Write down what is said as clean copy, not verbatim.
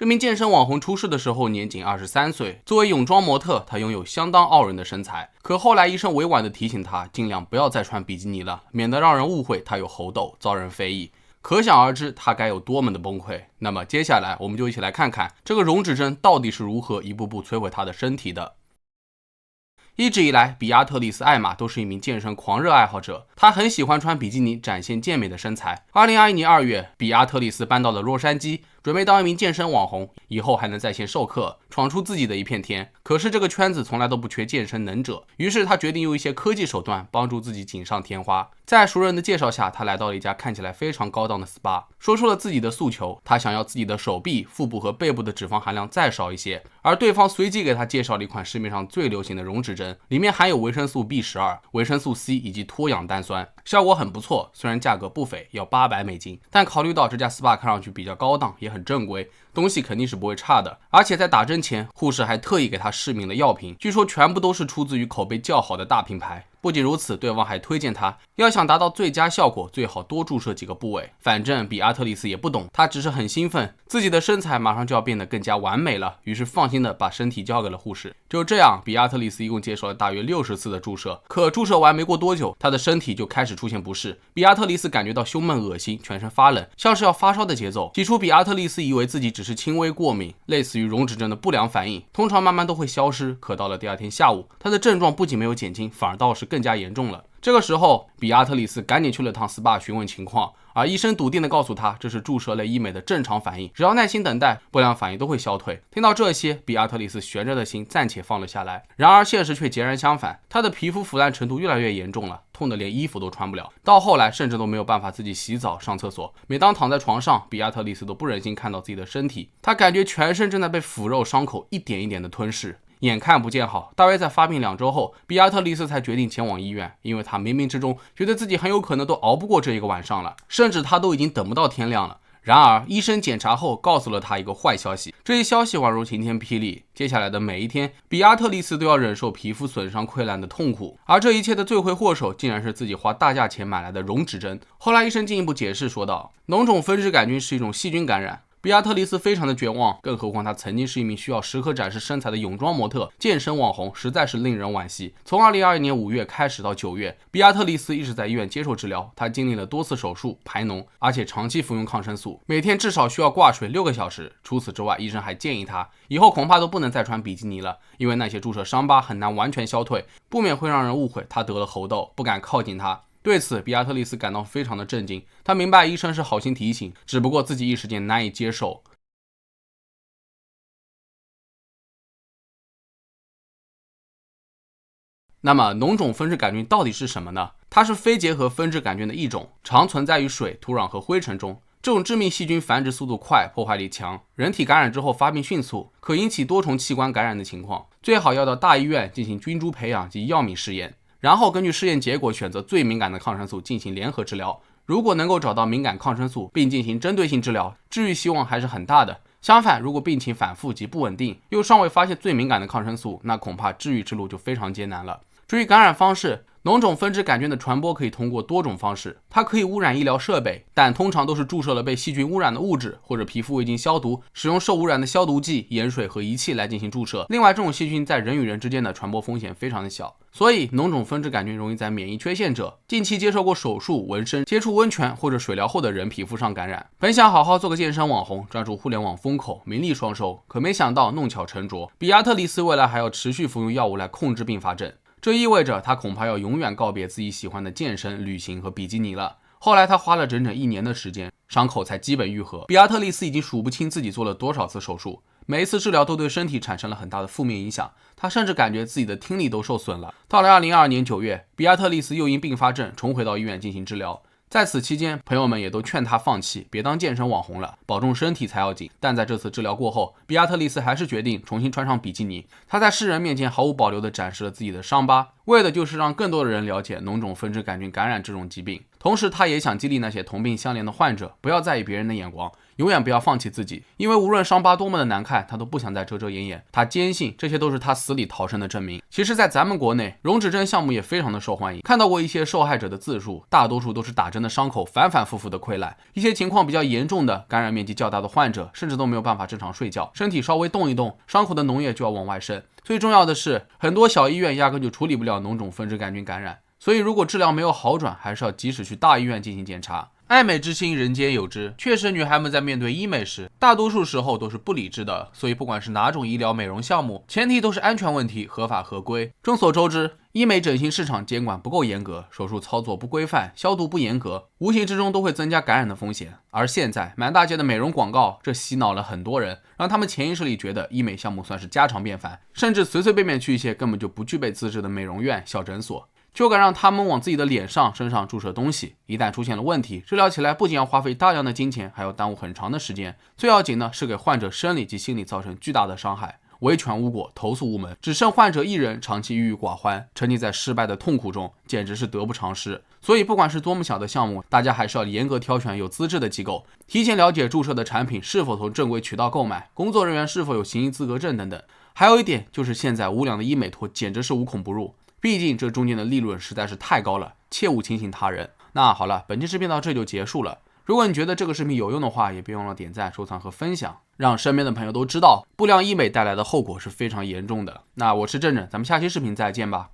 这名健身网红出事的时候年仅23岁，作为泳装模特，她拥有相当傲人的身材。可后来医生委婉地提醒她，尽量不要再穿比基尼了，免得让人误会她有猴痘，遭人非议。可想而知，她该有多么的崩溃。那么接下来我们就一起来看看这个溶脂针到底是如何一步步摧毁她的身体的。一直以来，比亚特丽丝·艾玛都是一名健身狂热爱好者，她很喜欢穿比基尼展现健美的身材。2021年2月，比亚特丽丝搬到了洛杉矶，准备当一名健身网红，以后还能在线授课，闯出自己的一片天。可是这个圈子从来都不缺健身能者，于是她决定用一些科技手段帮助自己锦上添花。在熟人的介绍下，她来到了一家看起来非常高档的 SPA， 说出了自己的诉求，她想要自己的手臂、腹部和背部的脂肪含量再少一些。而对方随即给她介绍了一款市面上最流行的溶脂针，里面含有维生素 B12、维生素 C 以及脱氧单酸，效果很不错。虽然价格不菲，要$800，但考虑到这家 SPA 看上去比较高档，也很正规，东西肯定是不会差的。而且在打针前，护士还特意给她试明了药品，据说全部都是出自于口碑较好的大品牌。不仅如此，对方还推荐她要想达到最佳效果，最好多注射几个部位。反正比亚特丽丝也不懂，她只是很兴奋，自己的身材马上就要变得更加完美了，于是放心的把身体交给了护士。就这样，比亚特丽丝一共接受了大约60次的注射，可注射完没过多久，她的身体就开始出现不适。比亚特丽丝感觉到胸闷恶心，全身发冷，像是要发烧的节奏。起初比亚特丽丝以为自己只是轻微过敏，类似于溶脂针的不良反应，通常慢慢都会消失。可到了第二天下午，她的症状不仅没有减轻，反而倒是更加严重了。这个时候，比亚特丽丝赶紧去了趟 SPA 询问情况，而医生笃定地告诉她，这是注射类医美的正常反应，只要耐心等待，不良反应都会消退。听到这些，比亚特丽丝悬着的心暂且放了下来。然而现实却截然相反，她的皮肤腐烂程度越来越严重了，痛得连衣服都穿不了，到后来甚至都没有办法自己洗澡上厕所。每当躺在床上，比亚特丽丝都不忍心看到自己的身体，她感觉全身正在被腐肉伤口一点一点的吞噬。眼看不见好，大约在发病2周后，比亚特丽丝才决定前往医院，因为她冥冥之中觉得自己很有可能都熬不过这一个晚上了，甚至她都已经等不到天亮了。然而医生检查后告诉了她一个坏消息，这一消息宛如晴天霹雳。接下来的每一天，比亚特丽丝都要忍受皮肤损伤溃烂的痛苦，而这一切的罪魁祸首竟然是自己花大价钱买来的溶脂针。后来医生进一步解释说道，脓肿分支杆菌是一种细菌感染。比亚特丽丝非常的绝望，更何况她曾经是一名需要时刻展示身材的泳装模特、健身网红，实在是令人惋惜。从2021年5月开始到9月，比亚特丽丝一直在医院接受治疗，她经历了多次手术、排脓，而且长期服用抗生素，每天至少需要挂水6个小时。除此之外，医生还建议她以后恐怕都不能再穿比基尼了，因为那些注射伤疤很难完全消退，不免会让人误会她得了猴痘，不敢靠近她。对此，比亚特丽丝感到非常的震惊，她明白医生是好心提醒，只不过自己一时间难以接受。那么脓肿分支杆菌到底是什么呢？它是非结核分支杆菌的一种，常存在于水、土壤和灰尘中。这种致命细菌繁殖速度快，破坏力强，人体感染之后发病迅速，可引起多重器官感染的情况。最好要到大医院进行菌株培养及药敏试验，然后根据试验结果选择最敏感的抗生素进行联合治疗。如果能够找到敏感抗生素并进行针对性治疗，治愈希望还是很大的。相反，如果病情反复及不稳定，又尚未发现最敏感的抗生素，那恐怕治愈之路就非常艰难了。至于感染方式，脓肿分支杆菌的传播可以通过多种方式，它可以污染医疗设备，但通常都是注射了被细菌污染的物质，或者皮肤未经消毒，使用受污染的消毒剂、盐水和仪器来进行注射。另外，这种细菌在人与人之间的传播风险非常的小，所以脓肿分支杆菌容易在免疫缺陷者、近期接受过手术、纹身、接触温泉或者水疗后的人皮肤上感染。本想好好做个健身网红，专注互联网风口，名利双收，可没想到弄巧成拙，比亚特丽丝未来还要持续服用药物来控制并发症。这意味着他恐怕要永远告别自己喜欢的健身、旅行和比基尼了。后来他花了整整1年的时间，伤口才基本愈合。比亚特丽丝已经数不清自己做了多少次手术，每一次治疗都对身体产生了很大的负面影响，他甚至感觉自己的听力都受损了。到了2022年9月，比亚特丽丝又因并发症重回到医院进行治疗。在此期间，朋友们也都劝他放弃，别当健身网红了，保重身体才要紧。但在这次治疗过后，比亚特丽丝还是决定重新穿上比基尼。她在世人面前毫无保留地展示了自己的伤疤，为的就是让更多的人了解脓肿分支杆菌感染这种疾病。同时，她也想激励那些同病相怜的患者，不要在意别人的眼光，永远不要放弃自己，因为无论伤疤多么的难看，他都不想再遮遮掩掩，他坚信这些都是他死里逃生的证明。其实在咱们国内，溶脂针项目也非常的受欢迎，看到过一些受害者的自述，大多数都是打针的伤口反反复复的溃烂，一些情况比较严重的感染面积较大的患者，甚至都没有办法正常睡觉，身体稍微动一动，伤口的脓液就要往外渗。最重要的是，很多小医院压根就处理不了脓肿分支杆菌感染，所以如果治疗没有好转，还是要及时去大医院进行检查。爱美之心，人皆有之。确实，女孩们在面对医美时，大多数时候都是不理智的。所以，不管是哪种医疗美容项目，前提都是安全问题，合法合规。众所周知，医美整形市场监管不够严格，手术操作不规范，消毒不严格，无形之中都会增加感染的风险。而现在，满大街的美容广告，这洗脑了很多人，让他们潜意识里觉得医美项目算是家常便饭，甚至随随便便去一些根本就不具备资质的美容院、小诊所。就敢让他们往自己的脸上、身上注射东西，一旦出现了问题，治疗起来不仅要花费大量的金钱，还要耽误很长的时间。最要紧的是给患者生理及心理造成巨大的伤害。维权无果，投诉无门，只剩患者一人长期郁郁寡欢，沉浸在失败的痛苦中，简直是得不偿失。所以不管是多么小的项目，大家还是要严格挑选有资质的机构，提前了解注射的产品是否从正规渠道购买，工作人员是否有行医资格证等等。还有一点就是现在无良的医美托简直是无孔不入，毕竟这中间的利润实在是太高了，切勿轻信他人。那好了，本期视频到这就结束了。如果你觉得这个视频有用的话，也别忘了点赞、收藏和分享，让身边的朋友都知道不良医美带来的后果是非常严重的。那我是正正，咱们下期视频再见吧。